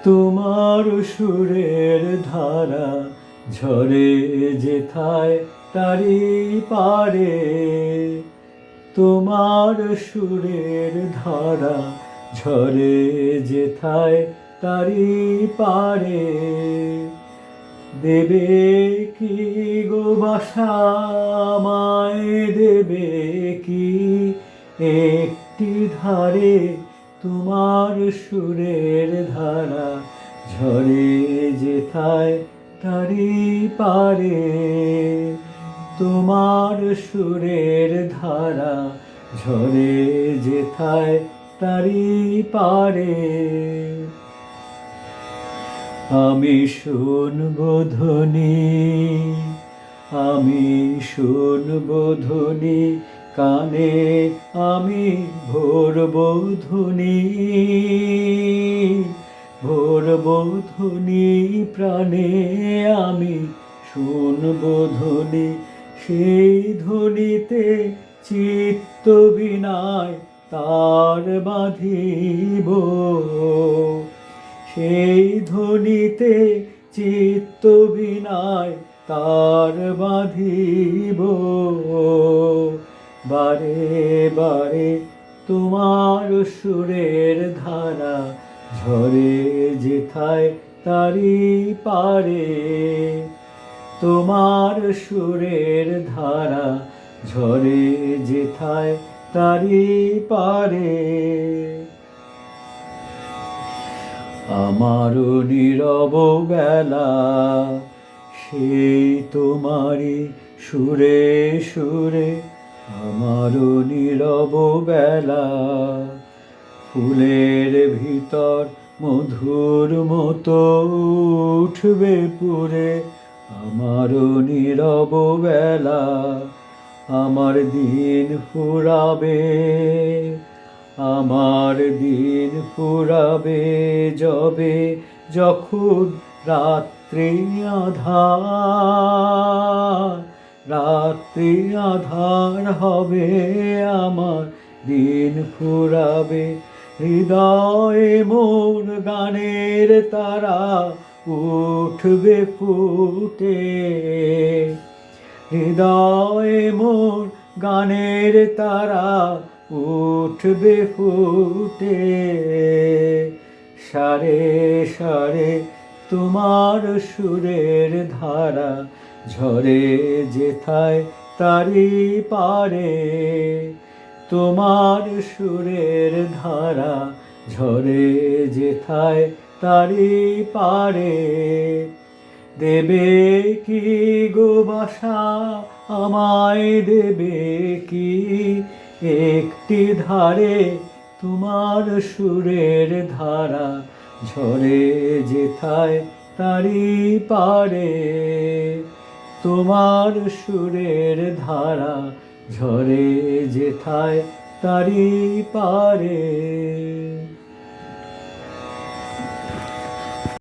তোমার সুরের ধারা ঝরে যেথায় তারি পারে, তোমার সুরের ধারা ঝরে যেথায় তারি পারে। দেবে কি গো বাসা আমায়, দেবে কি একটি ধারে, তোমার সুরের ধারা ঝরে যেথায় তারি পারে। তোমার সুরের ধারা ঝরে যেথায় তারি পারে। আমি শুনবো ধ্বনি, আমি শুনবো ধ্বনি, কানে আমি ভরবো ধ্বনি, ভরবো ধ্বনি প্রাণে আমি শুনবো ধ্বনি। সেই ধ্বনিতে চিত্ত বিনায় তার বাঁধিব, সেই ধ্বনিতে চিত্ত বিনায় তার বাঁধিব। বারে বারে তোমার সুরের ধারা ঝরে যেথায় তারি পারে, তোমার সুরের ধারা ঝরে যেথায় তারি পারে। আমারও নীরব বেলা সেই তোমারই সুরে সুরে, আমারও নীরব বেলা ফুলের ভিতর মধুর মতো উঠবে পুরে। আমারও নীরব বেলা আমার দিন ফুরাবে, আমার দিন ফুরাবে যবে, যখন রাত্রি আঁধার, রাত্রি আঁধার হবে আমার দিন ফুরাবে। হৃদয়ে মোর গানের তারা উঠবে ফুটে, হৃদয়ে মোর গানের তারা উঠবে ফুটে। সারে সারে তোমার সুরের ধারা ঝরে যেথায় তারি পারে, তোমার সুরের ধারা ঝরে যেথায় তারি পারে। দেবে কি গো বাসা আমায়, দেবে কি একটি ধারে, তোমার সুরের ধারা ঝরে যেথায় তারি পারে, তোমার সুরের ধারা ঝরে যেথায় তারি পারে।